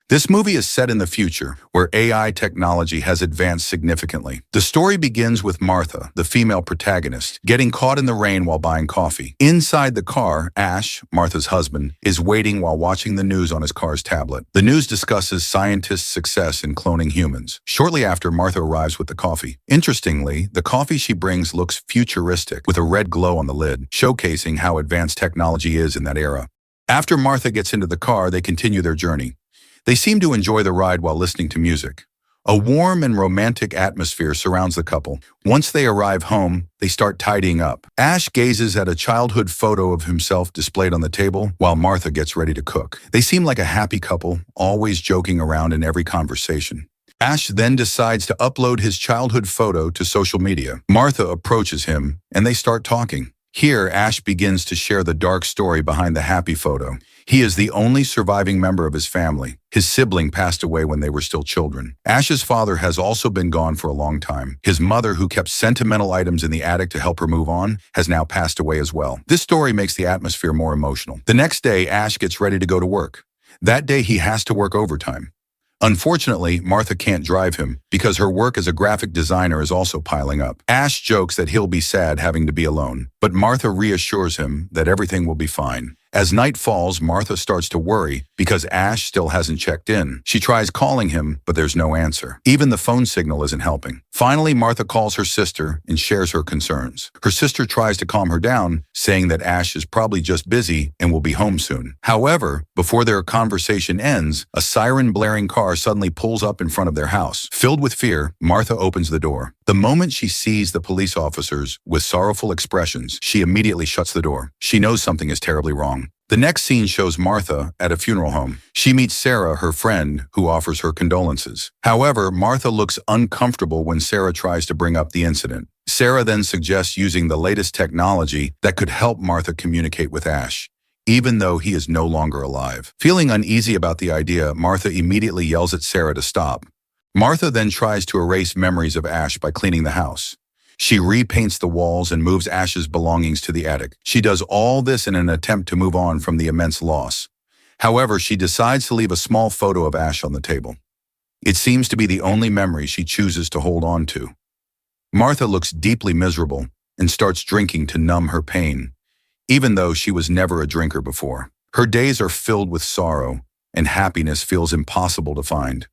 This movie is set in the future, where AI technology has advanced significantly. The story begins with Martha, the female protagonist, getting caught in the rain while buying coffee. Inside the car, Ash, Martha's husband, is waiting while watching the news on his car's tablet. The news discusses scientists' success in cloning humans. Shortly after, Martha arrives with the coffee. Interestingly, the coffee she brings looks futuristic, with a red glow on the lid, showcasing how advanced technology is in that era. After Martha gets into the car, they continue their journey. They seem to enjoy the ride while listening to music. A warm and romantic atmosphere surrounds the couple. Once they arrive home, they start tidying up. Ash gazes at a childhood photo of himself displayed on the table, while Martha gets ready to cook. They seem like a happy couple, always joking around in every conversation. Ash then decides to upload his childhood photo to social media. Martha approaches him, and they start talking. Here, Ash begins to share the dark story behind the happy photo. He is the only surviving member of his family. His sibling passed away when they were still children. Ash's father has also been gone for a long time. His mother, who kept sentimental items in the attic to help her move on, has now passed away as well. This story makes the atmosphere more emotional. The next day, Ash gets ready to go to work. That day, he has to work overtime. Unfortunately, Martha can't drive him because her work as a graphic designer is also piling up. Ash jokes that he'll be sad having to be alone, but Martha reassures him that everything will be fine. As night falls, Martha starts to worry because Ash still hasn't checked in. She tries calling him, but there's no answer. Even the phone signal isn't helping. Finally, Martha calls her sister and shares her concerns. Her sister tries to calm her down, saying that Ash is probably just busy and will be home soon. However, before their conversation ends, a siren-blaring car suddenly pulls up in front of their house. Filled with fear, Martha opens the door. The moment she sees the police officers with sorrowful expressions, she immediately shuts the door. She knows something is terribly wrong. The next scene shows Martha at a funeral home. She meets Sarah, her friend, who offers her condolences. However, Martha looks uncomfortable when Sarah tries to bring up the incident. Sarah then suggests using the latest technology that could help Martha communicate with Ash, even though he is no longer alive. Feeling uneasy about the idea, Martha immediately yells at Sarah to stop. Martha then tries to erase memories of Ash by cleaning the house. She repaints the walls and moves Ash's belongings to the attic. She does all this in an attempt to move on from the immense loss. However, she decides to leave a small photo of Ash on the table. It seems to be the only memory she chooses to hold on to. Martha looks deeply miserable and starts drinking to numb her pain, even though she was never a drinker before. Her days are filled with sorrow, and happiness feels impossible to find.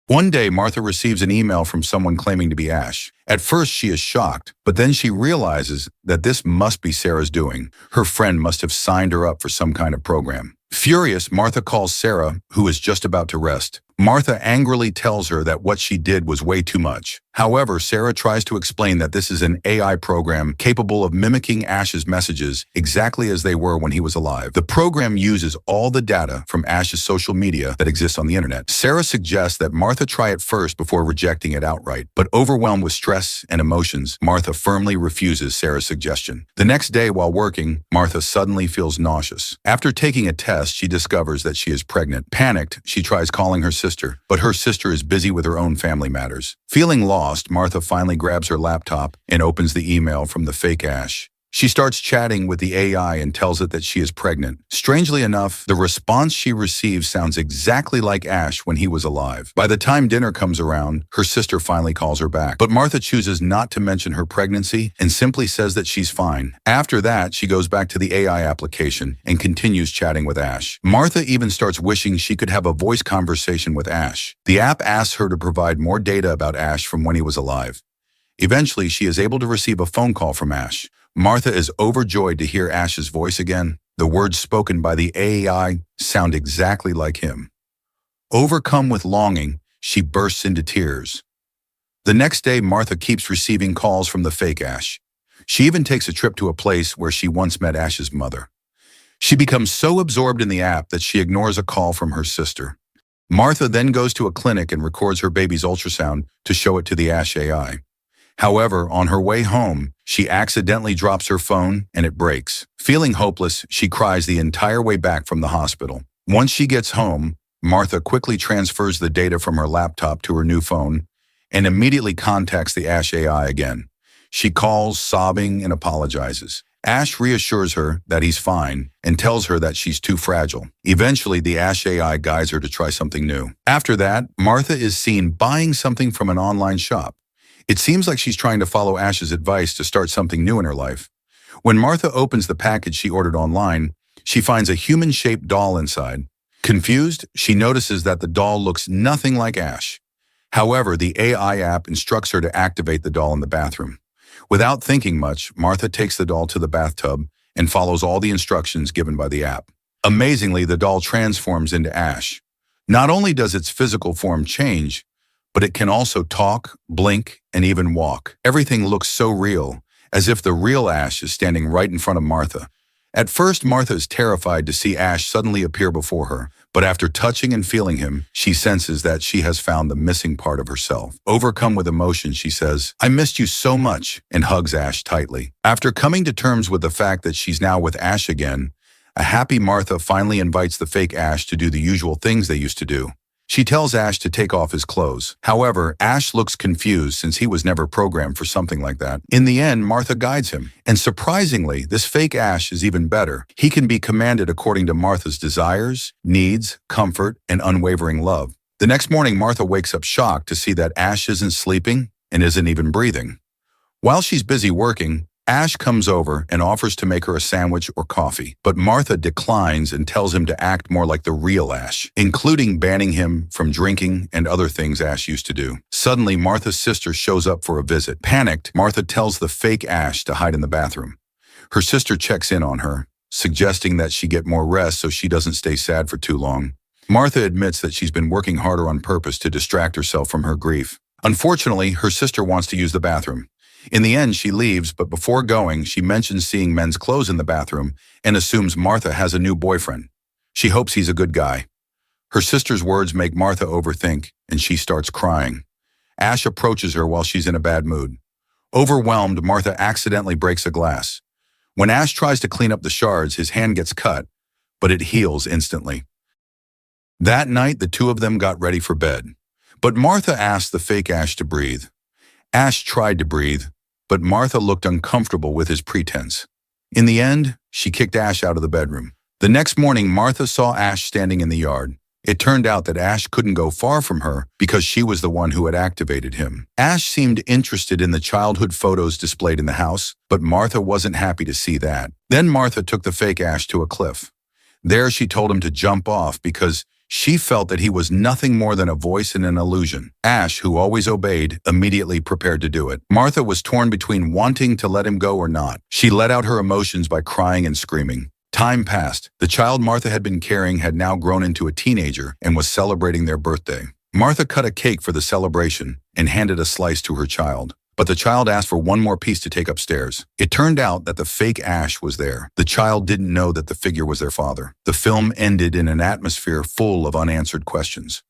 One day, Martha receives an email from someone claiming to be Ash. At first, she is shocked, but then she realizes that this must be Sarah's doing. Her friend must have signed her up for some kind of program. Furious, Martha calls Sarah, who is just about to rest. Martha angrily tells her that what she did was way too much. However, Sarah tries to explain that this is an AI program capable of mimicking Ash's messages exactly as they were when he was alive. The program uses all the data from Ash's social media that exists on the internet. Sarah suggests that Martha try it first before rejecting it outright, but overwhelmed with stress and emotions, Martha firmly refuses Sarah's suggestion. The next day, while working, Martha suddenly feels nauseous. After taking a test, she discovers that she is pregnant. Panicked, she tries calling her sister, but her sister is busy with her own family matters. Feeling lost, Martha finally grabs her laptop and opens the email from the fake Ash. She starts chatting with the AI and tells it that she is pregnant. Strangely enough, the response she receives sounds exactly like Ash when he was alive. By the time dinner comes around, her sister finally calls her back. But Martha chooses not to mention her pregnancy and simply says that she's fine. After that, she goes back to the AI application and continues chatting with Ash. Martha even starts wishing she could have a voice conversation with Ash. The app asks her to provide more data about Ash from when he was alive. Eventually, she is able to receive a phone call from Ash. Martha is overjoyed to hear Ash's voice again. The words spoken by the AI sound exactly like him. Overcome with longing, she bursts into tears. The next day, Martha keeps receiving calls from the fake Ash. She even takes a trip to a place where she once met Ash's mother. She becomes so absorbed in the app that she ignores a call from her sister. Martha then goes to a clinic and records her baby's ultrasound to show it to the Ash AI. However, on her way home, she accidentally drops her phone and it breaks. Feeling hopeless, she cries the entire way back from the hospital. Once she gets home, Martha quickly transfers the data from her laptop to her new phone and immediately contacts the Ash AI again. She calls, sobbing, and apologizes. Ash reassures her that he's fine and tells her that she's too fragile. Eventually, the Ash AI guides her to try something new. After that, Martha is seen buying something from an online shop. It seems like she's trying to follow Ash's advice to start something new in her life. When Martha opens the package she ordered online, she finds a human-shaped doll inside. Confused, she notices that the doll looks nothing like Ash. However, the AI app instructs her to activate the doll in the bathroom. Without thinking much, Martha takes the doll to the bathtub and follows all the instructions given by the app. Amazingly, the doll transforms into Ash. Not only does its physical form change, but it can also talk, blink, and even walk. Everything looks so real, as if the real Ash is standing right in front of Martha. At first, Martha is terrified to see Ash suddenly appear before her, but after touching and feeling him, she senses that she has found the missing part of herself. Overcome with emotion, she says, "I missed you so much," and hugs Ash tightly. After coming to terms with the fact that she's now with Ash again, a happy Martha finally invites the fake Ash to do the usual things they used to do. She tells Ash to take off his clothes. However, Ash looks confused since he was never programmed for something like that. In the end, Martha guides him. And surprisingly, this fake Ash is even better. He can be commanded according to Martha's desires, needs, comfort, and unwavering love. The next morning, Martha wakes up shocked to see that Ash isn't sleeping and isn't even breathing. While she's busy working, Ash comes over and offers to make her a sandwich or coffee, but Martha declines and tells him to act more like the real Ash, including banning him from drinking and other things Ash used to do. Suddenly, Martha's sister shows up for a visit. Panicked, Martha tells the fake Ash to hide in the bathroom. Her sister checks in on her, suggesting that she get more rest so she doesn't stay sad for too long. Martha admits that she's been working harder on purpose to distract herself from her grief. Unfortunately, her sister wants to use the bathroom. In the end, she leaves, but before going, she mentions seeing men's clothes in the bathroom and assumes Martha has a new boyfriend. She hopes he's a good guy. Her sister's words make Martha overthink, and she starts crying. Ash approaches her while she's in a bad mood. Overwhelmed, Martha accidentally breaks a glass. When Ash tries to clean up the shards, his hand gets cut, but it heals instantly. That night, the two of them got ready for bed. But Martha asked the fake Ash to breathe. Ash tried to breathe, but Martha looked uncomfortable with his pretense. In the end, she kicked Ash out of the bedroom. The next morning, Martha saw Ash standing in the yard. It turned out that Ash couldn't go far from her because she was the one who had activated him. Ash seemed interested in the childhood photos displayed in the house, but Martha wasn't happy to see that. Then Martha took the fake Ash to a cliff. There she told him to jump off because she felt that he was nothing more than a voice and an illusion. Ash, who always obeyed, immediately prepared to do it. Martha was torn between wanting to let him go or not. She let out her emotions by crying and screaming. Time passed. The child Martha had been carrying had now grown into a teenager and was celebrating their birthday. Martha cut a cake for the celebration and handed a slice to her child. But the child asked for one more piece to take upstairs. It turned out that the fake Ash was there. The child didn't know that the figure was their father. The film ended in an atmosphere full of unanswered questions.